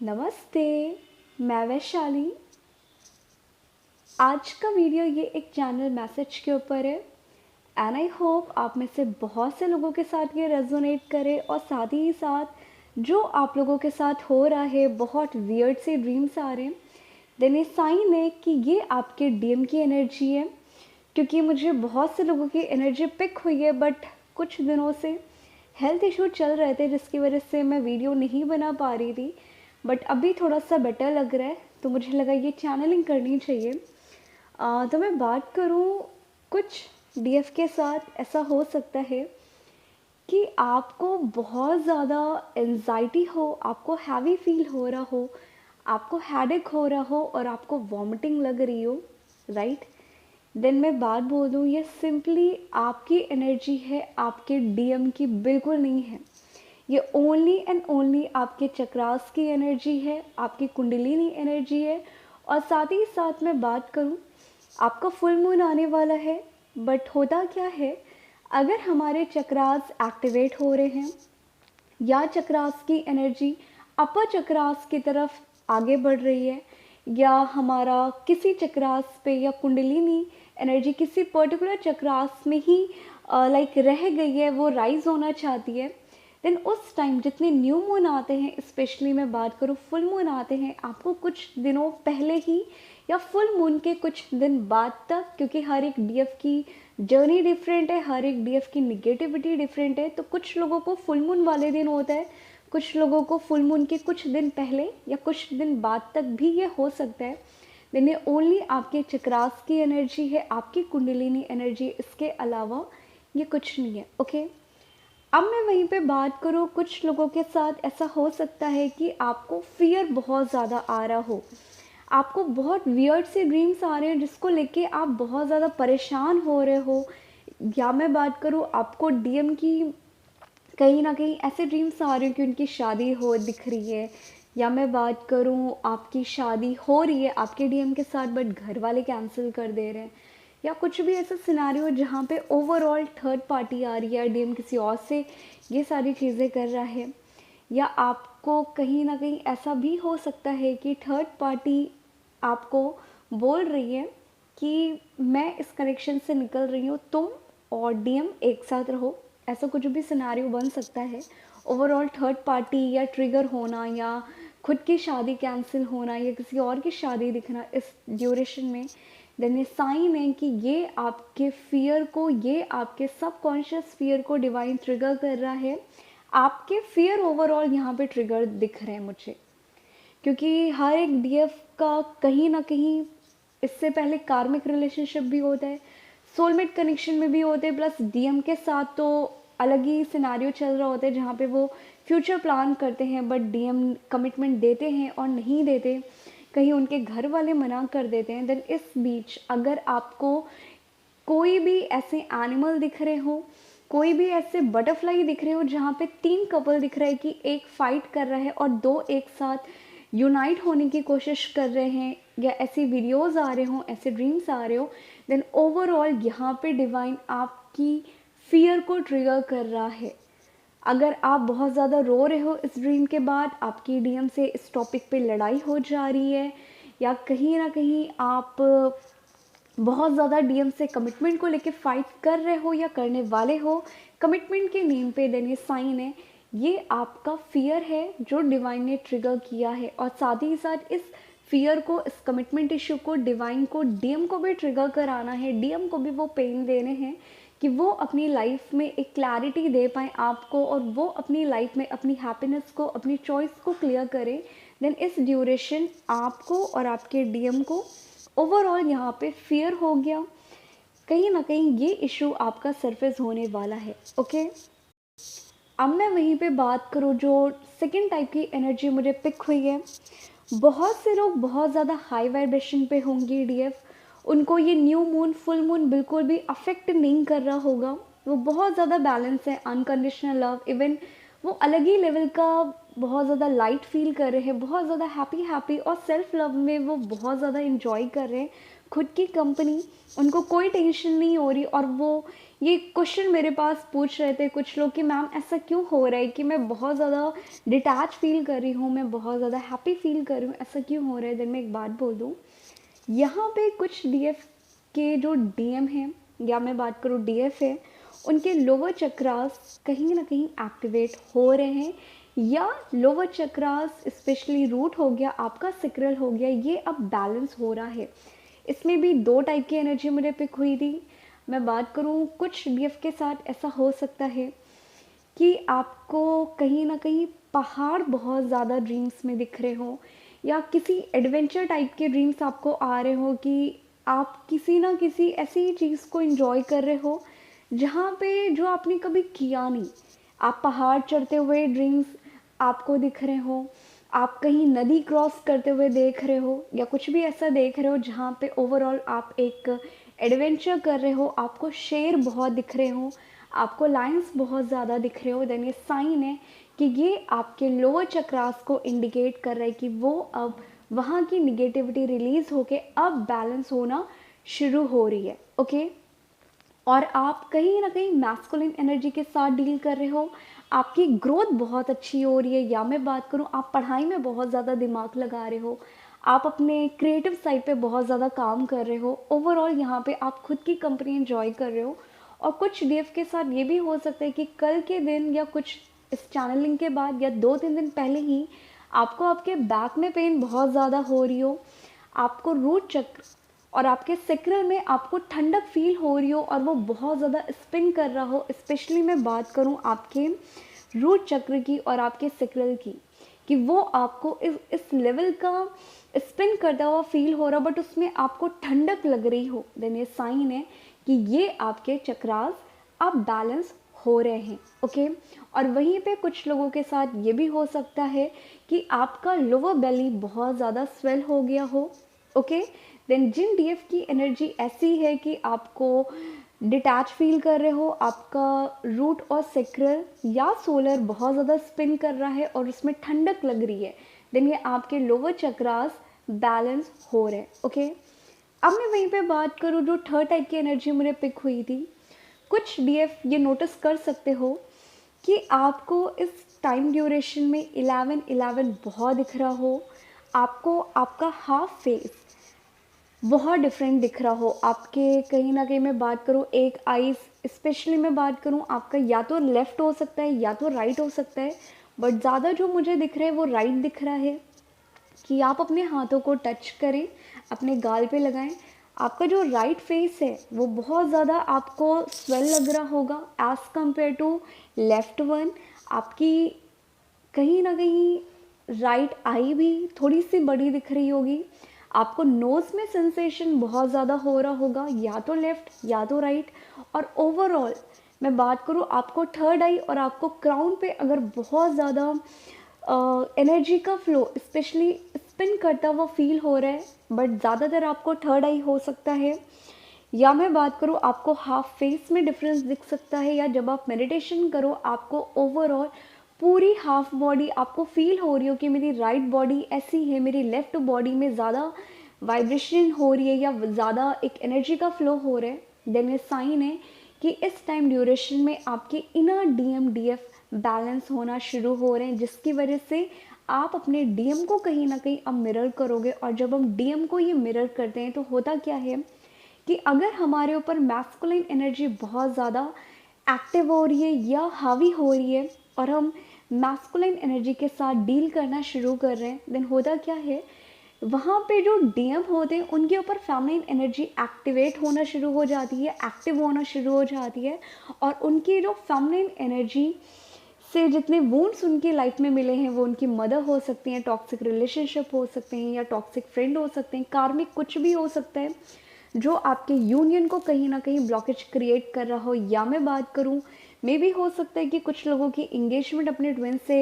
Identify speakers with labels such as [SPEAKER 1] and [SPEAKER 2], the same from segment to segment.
[SPEAKER 1] नमस्ते। मैं वैशाली। आज का वीडियो ये एक चैनल मैसेज के ऊपर है एंड आई होप आप में से बहुत से लोगों के साथ ये रेजोनेट करे और साथ ही साथ जो आप लोगों के साथ हो रहा है, बहुत वियर्ड से ड्रीम्स आ रहे हैं, देन ये साइन है कि ये आपके डीएम की एनर्जी है। क्योंकि मुझे बहुत से लोगों की एनर्जी पिक हुई है, बट कुछ दिनों से हेल्थ इशू चल रहे थे जिसकी वजह से मैं वीडियो नहीं बना पा रही थी। बट अभी थोड़ा सा बेटर लग रहा है तो मुझे लगा ये चैनलिंग करनी चाहिए। तो मैं बात करूँ, कुछ डीएफ के साथ ऐसा हो सकता है कि आपको बहुत ज़्यादा एंजाइटी हो, आपको हैवी फील हो रहा हो, आपको हेडेक हो रहा हो और आपको वॉमिटिंग लग रही हो, राइट। देन मैं बात बोल दूँ, ये सिंपली आपकी एनर्जी है, आपके डीएम की बिल्कुल नहीं है। ये ओनली एंड ओनली आपके चक्रास की एनर्जी है, आपकी कुंडलिनी एनर्जी है। और साथ ही साथ मैं बात करूँ, आपका फुल मून आने वाला है। बट होता क्या है, अगर हमारे चक्रास एक्टिवेट हो रहे हैं या चक्रास की एनर्जी अपर चक्रास की तरफ आगे बढ़ रही है, या हमारा किसी चक्रास पे या कुंडलिनी एनर्जी किसी पर्टिकुलर चक्रास में ही लाइक रह गई है, वो राइज होना चाहती है, देन उस टाइम जितने न्यू मून आते हैं, स्पेशली मैं बात करूँ फुल मून आते हैं, आपको कुछ दिनों पहले ही या फुल मून के कुछ दिन बाद तक, क्योंकि हर एक डीएफ की जर्नी डिफरेंट है, हर एक डीएफ की निगेटिविटी डिफरेंट है। तो कुछ लोगों को फुल मून वाले दिन होता है, कुछ लोगों को फुल मून के कुछ दिन पहले या कुछ दिन बाद तक भी ये हो सकता है। देन ये ओनली आपके चक्रास की एनर्जी है, आपकी कुंडलिनी एनर्जी, इसके अलावा ये कुछ नहीं है। ओके, अब मैं वहीं पे बात करूँ, कुछ लोगों के साथ ऐसा हो सकता है कि आपको फियर बहुत ज़्यादा आ रहा हो, आपको बहुत वियर्ड से ड्रीम्स आ रहे हैं जिसको लेके आप बहुत ज़्यादा परेशान हो रहे हो। या मैं बात करूँ, आपको डीएम की कहीं ना कहीं ऐसे ड्रीम्स आ रहे हैं कि उनकी शादी हो दिख रही है। या मैं बात करूँ, आपकी शादी हो रही है आपके डीएम के साथ, बट घर वाले कैंसिल कर दे रहे हैं। या कुछ भी ऐसा सिनारियो जहाँ पे ओवरऑल थर्ड पार्टी आ रही है, डीएम किसी और से ये सारी चीज़ें कर रहा है। या आपको कहीं ना कहीं ऐसा भी हो सकता है कि थर्ड पार्टी आपको बोल रही है कि मैं इस कनेक्शन से निकल रही हूँ, तुम और डीएम एक साथ रहो। ऐसा कुछ भी सिनारियो बन सकता है। ओवरऑल थर्ड पार्टी या ट्रिगर होना, या खुद की शादी कैंसिल होना, या किसी और की शादी दिखना इस ड्यूरेशन में, देन ये साइन है कि ये आपके फियर को, ये आपके सबकॉन्शियस फियर को डिवाइन ट्रिगर कर रहा है। आपके फियर ओवरऑल यहाँ पे ट्रिगर दिख रहे हैं मुझे, क्योंकि हर एक डीएफ का कहीं ना कहीं इससे पहले कार्मिक रिलेशनशिप भी होता है, सोलमेट कनेक्शन में भी होते हैं, प्लस डीएम के साथ तो अलग ही सिनारियो चल रहा होता है जहाँ पे वो फ्यूचर प्लान करते हैं, बट डीएम कमिटमेंट देते हैं और नहीं देते, कहीं उनके घर वाले मना कर देते हैं। देन इस बीच अगर आपको कोई भी ऐसे एनिमल दिख रहे हो, कोई भी ऐसे बटरफ्लाई दिख रहे हो जहाँ पे तीन कपल दिख रहा है कि एक फाइट कर रहा है और दो एक साथ यूनाइट होने की कोशिश कर रहे हैं, या ऐसी वीडियोस आ रहे हो, ऐसे ड्रीम्स आ रहे हो, देन ओवरऑल यहाँ पे डिवाइन आपकी फियर को ट्रिगर कर रहा है। अगर आप बहुत ज़्यादा रो रहे हो इस ड्रीम के बाद, आपकी डीएम से इस टॉपिक पे लड़ाई हो जा रही है, या कहीं ना कहीं आप बहुत ज़्यादा डीएम से कमिटमेंट को लेके फाइट कर रहे हो या करने वाले हो कमिटमेंट के नेम पे, देन ये साइन है, ये आपका फियर है जो डिवाइन ने ट्रिगर किया है। और साथ ही साथ इस फियर को, इस कमिटमेंट इशू को डिवाइन को, डीएम को भी ट्रिगर कराना है, डीएम को भी वो पेन देने हैं कि वो अपनी लाइफ में एक क्लैरिटी दे पाए आपको, और वो अपनी लाइफ में अपनी हैप्पीनेस को, अपनी चॉइस को क्लियर करें। देन इस ड्यूरेशन आपको और आपके डीएम को ओवरऑल यहाँ पे फियर हो गया, कहीं ना कहीं ये इशू आपका सरफेस होने वाला है। ओके, अब मैं वहीं पे बात करूँ, जो सेकंड टाइप की एनर्जी मुझे पिक हुई है, बहुत से लोग बहुत ज़्यादा हाई वाइब्रेशन पे होंगे डीएफ, उनको ये न्यू मून फुल मून बिल्कुल भी अफेक्ट नहीं कर रहा होगा, वो बहुत ज़्यादा बैलेंस है, अनकंडीशनल लव, इवन वो अलग ही लेवल का बहुत ज़्यादा लाइट फील कर रहे हैं, बहुत ज़्यादा हैप्पी हैप्पी और सेल्फ लव में वो बहुत ज़्यादा इंजॉय कर रहे हैं, खुद की कंपनी, उनको कोई टेंशन नहीं हो रही, और वो ये क्वेश्चन मेरे पास पूछ रहे थे कुछ लोग कि मैम ऐसा क्यों हो रहा है कि मैं बहुत ज़्यादा डिटैच फील कर रही हूँ, मैं बहुत ज़्यादा हैप्पी फील कर रही हूँ, ऐसा क्यों हो रहा है। देन मैं एक बात बोल दूँ, यहाँ पे कुछ डीएफ के जो डीएम हैं, या मैं बात करूँ डीएफ है, उनके लोअर चक्रास कहीं ना कहीं एक्टिवेट हो रहे हैं, या लोअर चक्रास स्पेशली रूट हो गया, आपका सिक्रल हो गया, ये अब बैलेंस हो रहा है। इसमें भी दो टाइप की एनर्जी मुझे पिक हुई थी। मैं बात करूँ कुछ डीएफ के साथ ऐसा हो सकता है कि आपको कहीं ना कहीं पहाड़ बहुत ज़्यादा ड्रीम्स में दिख रहे हो, या किसी एडवेंचर टाइप के ड्रीम्स आपको आ रहे हो कि आप किसी ना किसी ऐसी चीज़ को एंजॉय कर रहे हो जहाँ पे जो आपने कभी किया नहीं। आप पहाड़ चढ़ते हुए ड्रीम्स आपको दिख रहे हो, आप कहीं नदी क्रॉस करते हुए देख रहे हो, या कुछ भी ऐसा देख रहे हो जहाँ पे ओवरऑल आप एक एडवेंचर कर रहे हो, आपको शेर बहुत दिख रहे हो, आपको लायंस बहुत ज़्यादा दिख रहे हो। देन ये साइन है कि ये आपके लोअर चक्रास को इंडिकेट कर रहा है कि वो अब वहाँ की निगेटिविटी रिलीज होके अब बैलेंस होना शुरू हो रही है। ओके, और आप कहीं ना कहीं मैस्कुलिन एनर्जी के साथ डील कर रहे हो, आपकी ग्रोथ बहुत अच्छी हो रही है, या मैं बात करूँ आप पढ़ाई में बहुत ज़्यादा दिमाग लगा रहे हो, आप अपने क्रिएटिव साइड पे बहुत ज़्यादा काम कर रहे हो, ओवरऑल यहाँ पे आप खुद की कंपनी एंजॉय कर रहे हो। और कुछ डीएफ के साथ ये भी हो सकता है कि कल के दिन या कुछ इस चैनलिंग के बाद या 2-3 दिन पहले ही आपको आपके बैक में पेन बहुत ज़्यादा हो रही हो, आपको रूट चक्र और आपके सेक्रल में आपको ठंडक फील हो रही हो, और वो बहुत ज़्यादा स्पिन कर रहा हो। स्पेशली मैं बात करूँ आपके रूट चक्र की और आपके सेक्रल की, कि वो आपको इस लेवल का स्पिन करता हुआ फील हो रहा, बट उसमें आपको ठंडक लग रही हो। देन ये साइन है कि ये आपके चक्रास अब बैलेंस हो रहे हैं। ओके, और वहीं पे कुछ लोगों के साथ ये भी हो सकता है कि आपका लोअर बेली बहुत ज़्यादा स्वेल हो गया हो। ओके, देन जिन डीएफ की एनर्जी ऐसी है कि आपको डिटैच फील कर रहे हो, आपका रूट और सेक्रल या सोलर बहुत ज़्यादा स्पिन कर रहा है और उसमें ठंडक लग रही है, देन ये आपके लोअर चक्रास बैलेंस हो रहे हैं। ओके, अब मैं वहीं पे बात करूँ जो थर्ड टाइप की एनर्जी मुझे पिक हुई थी। कुछ डीएफ ये नोटिस कर सकते हो कि आपको इस टाइम ड्यूरेशन में 11-11 बहुत दिख रहा हो, आपको आपका हाफ फेस बहुत डिफरेंट दिख रहा हो, आपके कहीं ना कहीं मैं बात करूँ एक आईज स्पेशली मैं बात करूँ आपका या तो लेफ़्ट हो सकता है या तो राइट हो सकता है, बट ज़्यादा जो मुझे दिख रहा है वो राइट दिख रहा है। कि आप अपने हाथों को टच करें, अपने गाल पे लगाएं, आपका जो राइट फेस है वो बहुत ज़्यादा आपको स्वेल लग रहा होगा as compared to left one. आपकी कहीं ना कहीं राइट आई भी थोड़ी सी बड़ी दिख रही होगी, आपको नोज़ में सेंसेशन बहुत ज़्यादा हो रहा होगा, या तो लेफ़्ट या तो राइट। और ओवरऑल मैं बात करूँ आपको थर्ड आई और आपको क्राउन पे अगर बहुत ज़्यादा एनर्जी का फ्लो स्पेशली स्पिन करता हुआ फील हो रहा है, बट ज़्यादातर आपको थर्ड आई हो सकता है। या मैं बात करूँ आपको हाफ फेस में डिफरेंस दिख सकता है, या जब आप मेडिटेशन करो आपको ओवरऑल पूरी हाफ बॉडी आपको फील हो रही हो कि मेरी राइट बॉडी ऐसी है, मेरी लेफ्ट बॉडी में ज़्यादा वाइब्रेशन हो रही है या ज़्यादा एक एनर्जी का फ्लो हो रहा है। देन ये साइन है कि इस टाइम ड्यूरेशन में आपके इनर डीएम डीएफ बैलेंस होना शुरू हो रहे हैं, जिसकी वजह से आप अपने डीएम को कहीं ना कहीं अब मिरर करोगे। और जब हम डीएम को ये मिरर करते हैं तो होता क्या है कि अगर हमारे ऊपर मैस्कुलिन एनर्जी बहुत ज़्यादा एक्टिव हो रही है या हावी हो रही है और हम मैस्कुलिन एनर्जी के साथ डील करना शुरू कर रहे हैं, देन होता क्या है वहाँ पे जो डीएम होते हैं उनके ऊपर फेमिनिन एनर्जी एक्टिवेट होना शुरू हो जाती है, एक्टिव होना शुरू हो जाती है। और उनकी जो फेमिनिन एनर्जी से जितने वुंड्स उनकी लाइफ में मिले हैं वो उनकी मदर हो सकती हैं, टॉक्सिक रिलेशनशिप हो सकते हैं, या टॉक्सिक फ्रेंड हो सकते हैं, कार्मिक कुछ भी हो सकता है जो आपके यूनियन को कहीं ना कहीं ब्लॉकेज क्रिएट कर रहा हो। या मैं बात करूँ मे भी हो सकता है कि कुछ लोगों की इंगेजमेंट अपने ट्विन से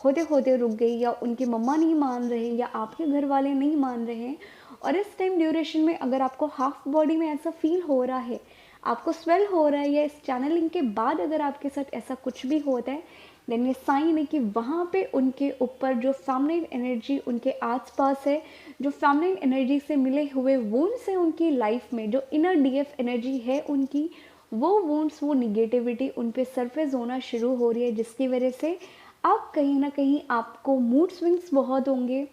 [SPEAKER 1] होते होते रुक गई, या उनकी मम्मा नहीं मान रहे या आपके घर वाले नहीं मान रहे हैं। और इस टाइम ड्यूरेशन में अगर आपको हाफ बॉडी में ऐसा फील हो रहा है, आपको स्वेल हो रहा है, या इस चैनलिंग के बाद अगर आपके साथ ऐसा कुछ भी होता है, देन ये साइन है कि वहाँ पे उनके ऊपर जो फेमिनिन एनर्जी उनके आसपास है, जो फेमिनिन एनर्जी से मिले हुए वुंड्स हैं उनकी लाइफ में, जो इनर डीएफ एनर्जी है उनकी, वो वुंड्स, वो निगेटिविटी उन पे सरफेस होना शुरू हो रही है, जिसकी वजह से आप कहीं ना कहीं आपको मूड स्विंग्स बहुत होंगे,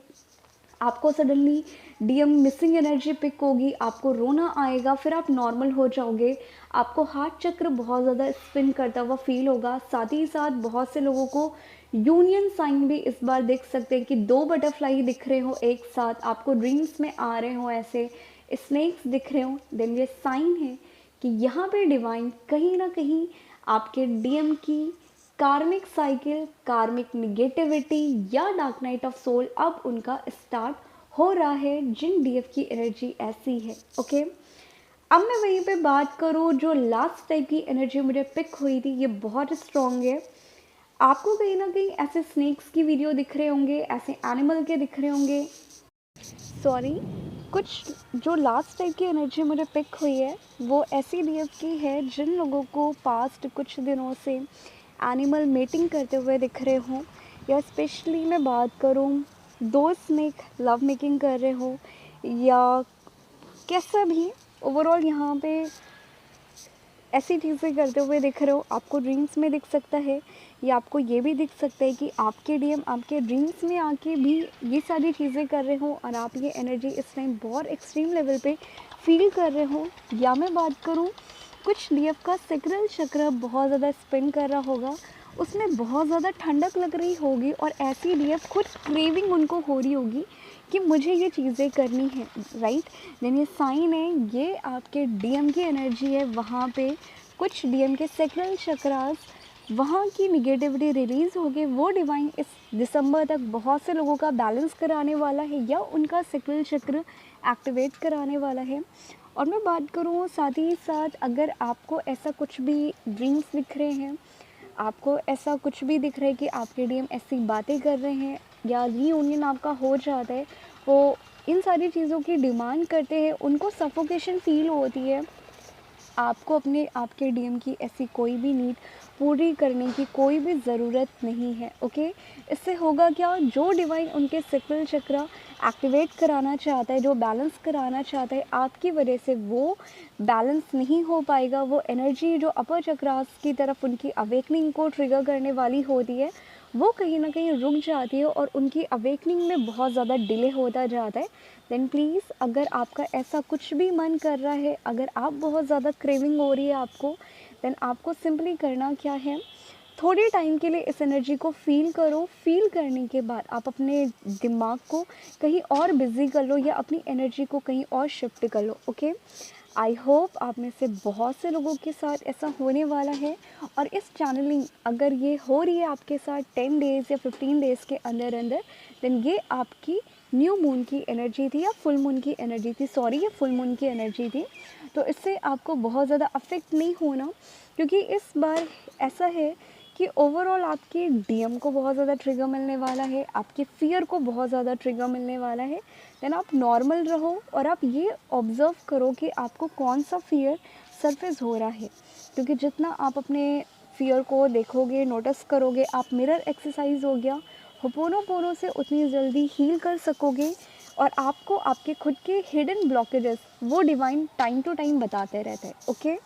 [SPEAKER 1] आपको सडनली डीएम मिसिंग एनर्जी पिक होगी, आपको रोना आएगा, फिर आप नॉर्मल हो जाओगे, आपको हार्ट चक्र बहुत ज़्यादा स्पिन करता हुआ फील होगा। साथ ही साथ बहुत से लोगों को यूनियन साइन भी इस बार देख सकते हैं कि 2 बटरफ्लाई दिख रहे हो एक साथ, आपको ड्रीम्स में आ रहे हो, ऐसे स्नेक्स दिख रहे हो। देन ये साइन है कि यहाँ पे डिवाइन कहीं ना कहीं आपके डीएम की कार्मिक साइकिल, कार्मिक निगेटिविटी या डार्क नाइट ऑफ सोल अब उनका स्टार्ट हो रहा है, जिन डीएफ की एनर्जी ऐसी है। ओके, अब मैं वहीं पे बात करूँ, जो लास्ट टाइप की एनर्जी मुझे पिक हुई थी, ये बहुत स्ट्रॉन्ग है। आपको कहीं ना कहीं ऐसे स्नेक्स की वीडियो दिख रहे होंगे, ऐसे एनिमल के दिख रहे होंगे, सॉरी, कुछ जो लास्ट टाइप की एनर्जी मुझे पिक हुई है वो ऐसी डीएफ की है जिन लोगों को पास्ट कुछ दिनों से एनिमल मेटिंग करते हुए दिख रहे हो, या स्पेशली मैं बात करूँ दो स्नेक लव मेकिंग कर रहे हो, या कैसा भी ओवरऑल यहाँ पे ऐसी चीज़ें करते हुए दिख रहे हो, आपको ड्रीम्स में दिख सकता है, या आपको ये भी दिख सकता है कि आपके डीएम आपके ड्रीम्स में आके भी ये सारी चीज़ें कर रहे हो और आप ये एनर्जी इस टाइम बहुत एक्सट्रीम लेवल पे फील कर रहे हो। या मैं बात करूँ, कुछ डीएफ का सेक्रल चक्र बहुत ज़्यादा स्पिन कर रहा होगा, उसमें बहुत ज़्यादा ठंडक लग रही होगी और ऐसी डीएफ खुद क्रेविंग उनको हो रही होगी कि मुझे ये चीज़ें करनी है, राइट। देन ये साइन है, ये आपके डीएम की एनर्जी है, वहाँ पे कुछ डीएम के सेक्रल चक्रास, वहाँ की निगेटिविटी रिलीज़ होगी, वो डिवाइन इस दिसंबर तक बहुत से लोगों का बैलेंस कराने वाला है या उनका सेक्रल चक्र एक्टिवेट कराने वाला है। और मैं बात करूँ साथ ही साथ, अगर आपको ऐसा कुछ भी ड्रीम्स दिख रहे हैं, आपको ऐसा कुछ भी दिख रहा है कि आपके डीएम ऐसी बातें कर रहे हैं या रीयूनियन आपका हो जाता है, वो इन सारी चीज़ों की डिमांड करते हैं, उनको सफोकेशन फील होती है, आपको अपने आपके डीएम की ऐसी कोई भी नीड पूरी करने की कोई भी ज़रूरत नहीं है। ओके, इससे होगा क्या, जो डिवाइन उनके सेक्रल चक्र एक्टिवेट कराना चाहता है, जो बैलेंस कराना चाहता है, आपकी वजह से वो बैलेंस नहीं हो पाएगा। वो एनर्जी जो अपर चक्रास की तरफ उनकी अवेकनिंग को ट्रिगर करने वाली होती है, वो कहीं ना कहीं रुक जाती है और उनकी अवेकनिंग में बहुत ज़्यादा डिले होता जाता है। देन प्लीज़, अगर आपका ऐसा कुछ भी मन कर रहा है, अगर आप बहुत ज़्यादा क्रेविंग हो रही है आपको, देन आपको सिंपली करना क्या है, थोड़े टाइम के लिए इस एनर्जी को फील करो। फील करने के बाद आप अपने दिमाग को कहीं और बिज़ी कर लो या अपनी एनर्जी को कहीं और शिफ्ट कर लो। ओके, आई होप आप में से बहुत से लोगों के साथ ऐसा होने वाला है। और इस चैनलिंग अगर ये हो रही है आपके साथ 10 डेज़ या 15 डेज़ के अंदर अंदर, देन ये आपकी न्यू मून की एनर्जी थी या फुल मून की एनर्जी थी, सॉरी, ये फुल मून की एनर्जी थी। तो इससे आपको बहुत ज़्यादा अफेक्ट नहीं होना, क्योंकि इस बार ऐसा है कि ओवरऑल आपके डीएम को बहुत ज़्यादा ट्रिगर मिलने वाला है, आपके फियर को बहुत ज़्यादा ट्रिगर मिलने वाला है। देन आप नॉर्मल रहो और आप ये ऑब्ज़र्व करो कि आपको कौन सा फियर सरफेस हो रहा है, क्योंकि जितना आप अपने फियर को देखोगे, नोटिस करोगे, आप मिरर एक्सरसाइज हो गया, होपोनोपोनो से उतनी जल्दी हील कर सकोगे। और आपको आपके खुद के हिडन ब्लॉकेजेस वो डिवाइन टाइम टू टाइम बताते रहते हैं। ओके,